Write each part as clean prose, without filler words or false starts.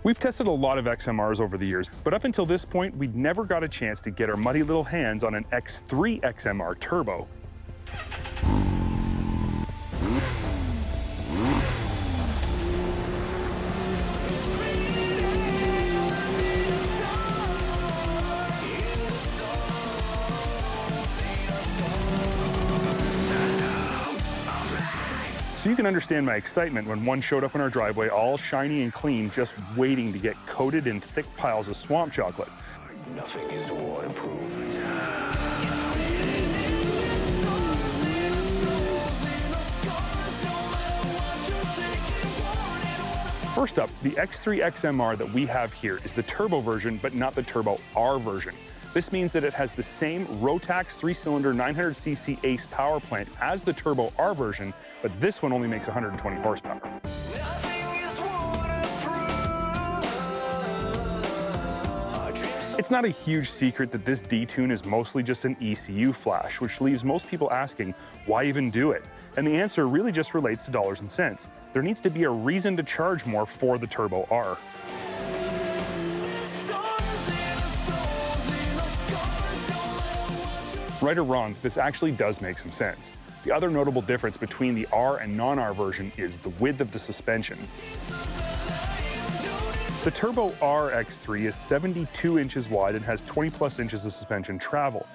We've tested a lot of XMRs over the years, but up until this point, we'd never got a chance to get our muddy little hands on an X3 XMR turbo. So you can understand my excitement when one showed up in our driveway all shiny and clean, just waiting to get coated in thick piles of swamp chocolate. Nothing is waterproof. First up, the X3 XMR that we have here is the turbo version, but not the Turbo R version. This means that it has the same Rotax 3-cylinder 900cc Ace power plant as the Turbo R version, but this one only makes 120 horsepower. It's not a huge secret that this detune is mostly just an ECU flash, which leaves most people asking, why even do it? And the answer really just relates to dollars and cents. There needs to be a reason to charge more for the Turbo R. Right or wrong, this actually does make some sense. The other notable difference between the R and non-R version is the width of the suspension. The Turbo R X3 is 72 inches wide and has 20 plus inches of suspension travel.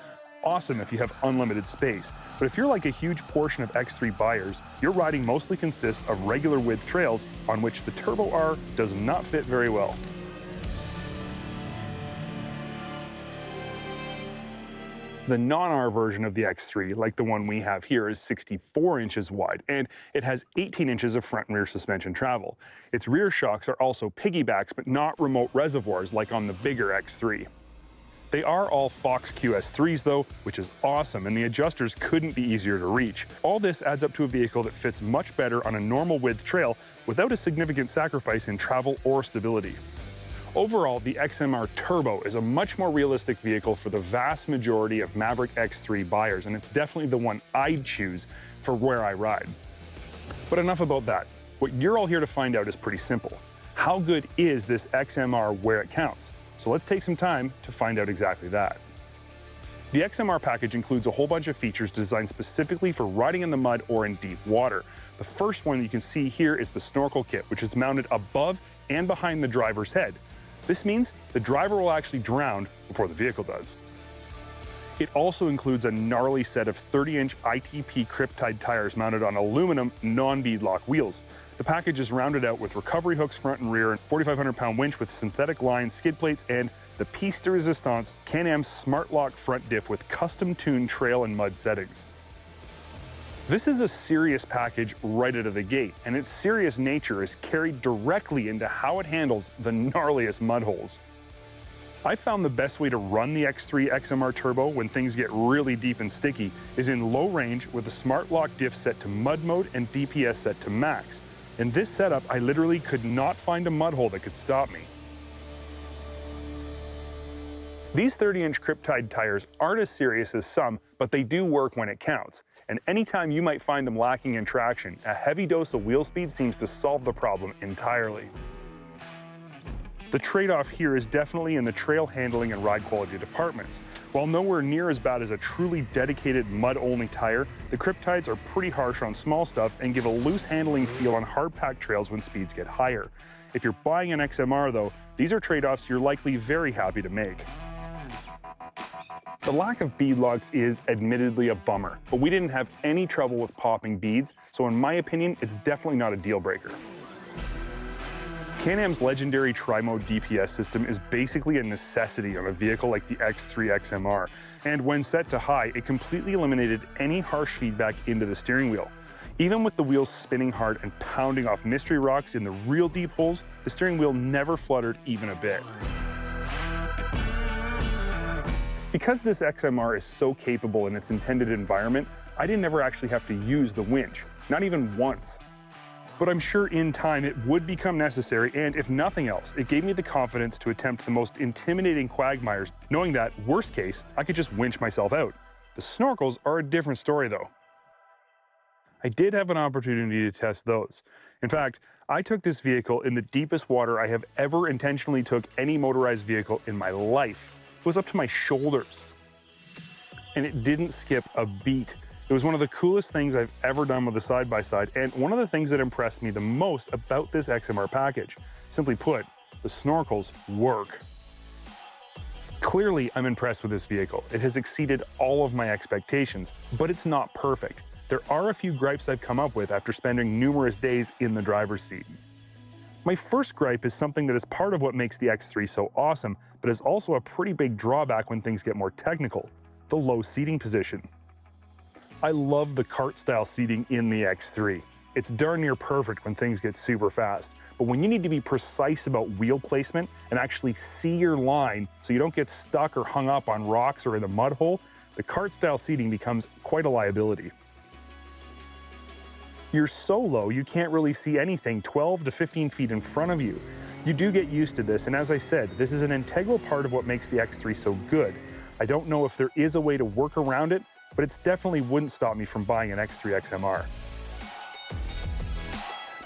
Awesome if you have unlimited space, but if you're like a huge portion of X3 buyers, your riding mostly consists of regular width trails on which the Turbo R does not fit very well. The non-R version of the X3, like the one we have here, is 64 inches wide, and it has 18 inches of front and rear suspension travel. Its rear shocks are also piggybacks, but not remote reservoirs like on the bigger X3. They are all Fox QS3s though, which is awesome, and the adjusters couldn't be easier to reach. All this adds up to a vehicle that fits much better on a normal width trail without a significant sacrifice in travel or stability. Overall, the XMR Turbo is a much more realistic vehicle for the vast majority of Maverick X3 buyers, and it's definitely the one I'd choose for where I ride. But enough about that. What you're all here to find out is pretty simple. How good is this XMR where it counts? So let's take some time to find out exactly that. The XMR package includes a whole bunch of features designed specifically for riding in the mud or in deep water. The first one you can see here is the snorkel kit, which is mounted above and behind the driver's head. This means the driver will actually drown before the vehicle does. It also includes a gnarly set of 30-inch ITP Kryptide tires mounted on aluminum non-beadlock wheels. The package is rounded out with recovery hooks front and rear, and 4,500-pound winch with synthetic line skid plates, and the piece de resistance Canam Smart Lock front diff with custom-tuned trail and mud settings. This is a serious package right out of the gate, and its serious nature is carried directly into how it handles the gnarliest mud holes. I found the best way to run the X3 XMR Turbo when things get really deep and sticky is in low range with a Smart Lock diff set to mud mode and DPS set to max. In this setup, I literally could not find a mud hole that could stop me. These 30-inch Kryptide tires aren't as serious as some, but they do work when it counts. And anytime you might find them lacking in traction, a heavy dose of wheel speed seems to solve the problem entirely. The trade-off here is definitely in the trail handling and ride quality departments. While nowhere near as bad as a truly dedicated mud-only tire, the Kryptides are pretty harsh on small stuff and give a loose handling feel on hard-packed trails when speeds get higher. If you're buying an XMR though, these are trade-offs you're likely very happy to make. The lack of bead locks is admittedly a bummer, but we didn't have any trouble with popping beads, so in my opinion, it's definitely not a deal breaker. Canam's legendary tri-mode DPS system is basically a necessity on a vehicle like the X3 XMR, and when set to high, it completely eliminated any harsh feedback into the steering wheel. Even with the wheels spinning hard and pounding off mystery rocks in the real deep holes, the steering wheel never fluttered even a bit. Because this XMR is so capable in its intended environment, I didn't ever actually have to use the winch, not even once. But I'm sure in time it would become necessary, and if nothing else, it gave me the confidence to attempt the most intimidating quagmires, knowing that, worst case, I could just winch myself out. The snorkels are a different story though. I did have an opportunity to test those. In fact, I took this vehicle in the deepest water I have ever intentionally took any motorized vehicle in my life. It was up to my shoulders. And it didn't skip a beat. It was one of the coolest things I've ever done with a side-by-side, and one of the things that impressed me the most about this XMR package. Simply put, the snorkels work. Clearly, I'm impressed with this vehicle. It has exceeded all of my expectations, but it's not perfect. There are a few gripes I've come up with after spending numerous days in the driver's seat. My first gripe is something that is part of what makes the X3 so awesome, but is also a pretty big drawback when things get more technical: the low seating position. I love the kart-style seating in the X3. It's darn near perfect when things get super fast, but when you need to be precise about wheel placement and actually see your line so you don't get stuck or hung up on rocks or in a mud hole, the kart-style seating becomes quite a liability. You're so low you can't really see anything 12 to 15 feet in front of you. You do get used to this, and as I said, this is an integral part of what makes the X3 so good. I don't know if there is a way to work around it, but it definitely wouldn't stop me from buying an X3 XMR.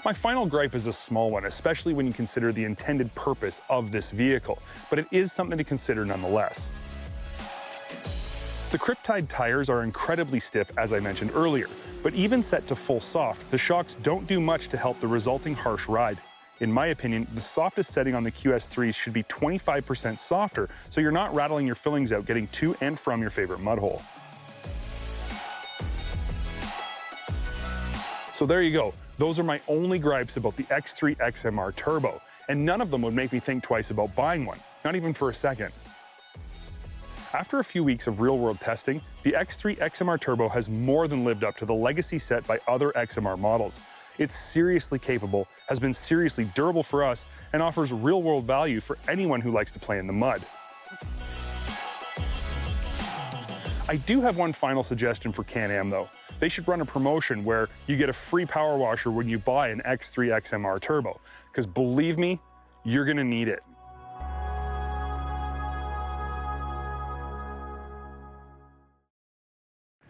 My final gripe is a small one, especially when you consider the intended purpose of this vehicle, but it is something to consider nonetheless. The Kryptide tires are incredibly stiff, as I mentioned earlier, but even set to full soft, the shocks don't do much to help the resulting harsh ride. In my opinion, the softest setting on the QS3s should be 25% softer, so you're not rattling your fillings out getting to and from your favorite mud hole. So there you go. Those are my only gripes about the X3 XMR Turbo, and none of them would make me think twice about buying one, not even for a second. After a few weeks of real-world testing, the X3 XMR Turbo has more than lived up to the legacy set by other XMR models. It's seriously capable, has been seriously durable for us, and offers real-world value for anyone who likes to play in the mud. I do have one final suggestion for Canam though. They should run a promotion where you get a free power washer when you buy an X3 XMR Turbo, because believe me, you're gonna need it.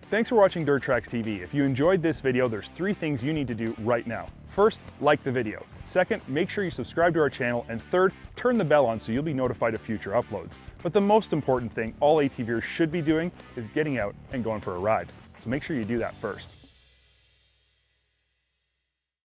Thanks for watching Dirt Tracks TV. If you enjoyed this video, there's 3 things you need to do right now. First, like the video. Second, make sure you subscribe to our channel. And third, turn the bell on so you'll be notified of future uploads. But the most important thing all ATVers should be doing is getting out and going for a ride. So make sure you do that first.